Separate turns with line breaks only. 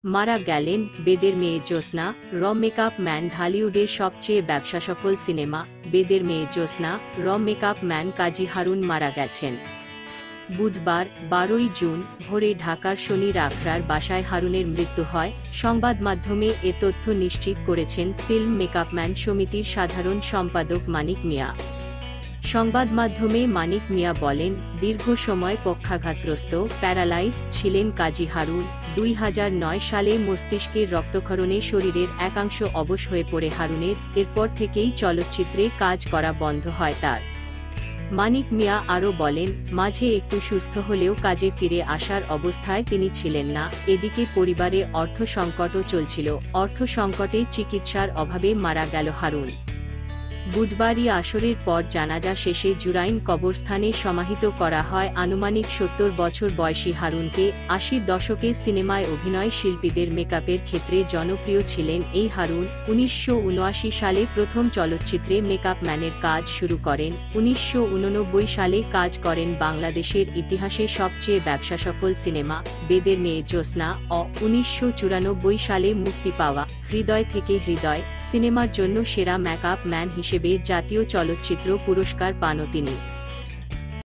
মারা গেলেন বেদের মেয়ে জ্যোৎস্না। র মেকআপ ম্যান ঢালিউডের সবচেয়ে ব্যবসাসফল সিনেমা বেদের মেয়ে জ্যোৎস্না র মেকআপ ম্যান কাজী হারুন মারা গেছেন। বুধবার 12ই জুন ভোরে ঢাকার শনির আখড়ার বাসায় হারুনের মৃত্যু হয়। সংবাদ মাধ্যমে এ তথ্য নিশ্চিত করেছেন ফিল্ম মেকআপম্যান সমিতির সাধারণ সম্পাদক মানিক মিয়া। সংবাদ মাধ্যমে মানিক মিয়া বলেন, দীর্ঘ সময় পক্ষাঘাতগ্রস্ত প্যারালাইজ ছিলেন কাজী হারুন। 2009 সালে মস্তিষ্কের রক্তক্ষরণে শরীরের একাংশ অবশ হয়ে পড়ে হারুনের। এরপর থেকেই চলচ্চিত্রে কাজ করা বন্ধ হয় তার। মানিক মিয়া আরও বলেন, মাঝে একটু সুস্থ হলেও কাজে ফিরে আসার অবস্থায় তিনি ছিলেন না। এদিকে পরিবারে অর্থ সংকটও চলছিল। অর্থ সংকটে চিকিৎসার অভাবে মারা গেল হারুন। বুধবারই আসরের পর জানাজা শেষে জুরাইন কবরস্থানে সমাহিত করা হয়। আনুমানিক 70 বছর বয়সী হারুনকে 80-র দশকে সিনেমায় অভিনয় শিল্পীদের মেকআপের ক্ষেত্রে জনপ্রিয় ছিলেন এই হারুন। 1979 সালে প্রথম চলচ্চিত্রে মেকআপ ম্যানের কাজ শুরু করেন। 1989 সালে কাজ করেন বাংলাদেশের ইতিহাসে সবচেয়ে ব্যবসাসফল সিনেমা বেদের মেয়ে জ্যোৎস্না। 1994 সালে মুক্তি পাওয়া হৃদয় থেকে হৃদয় সিনেমার জন্য সেরা মেকআপ ম্যান হিসেবে জাতীয় চলচ্চিত্র পুরস্কার পান তিনি।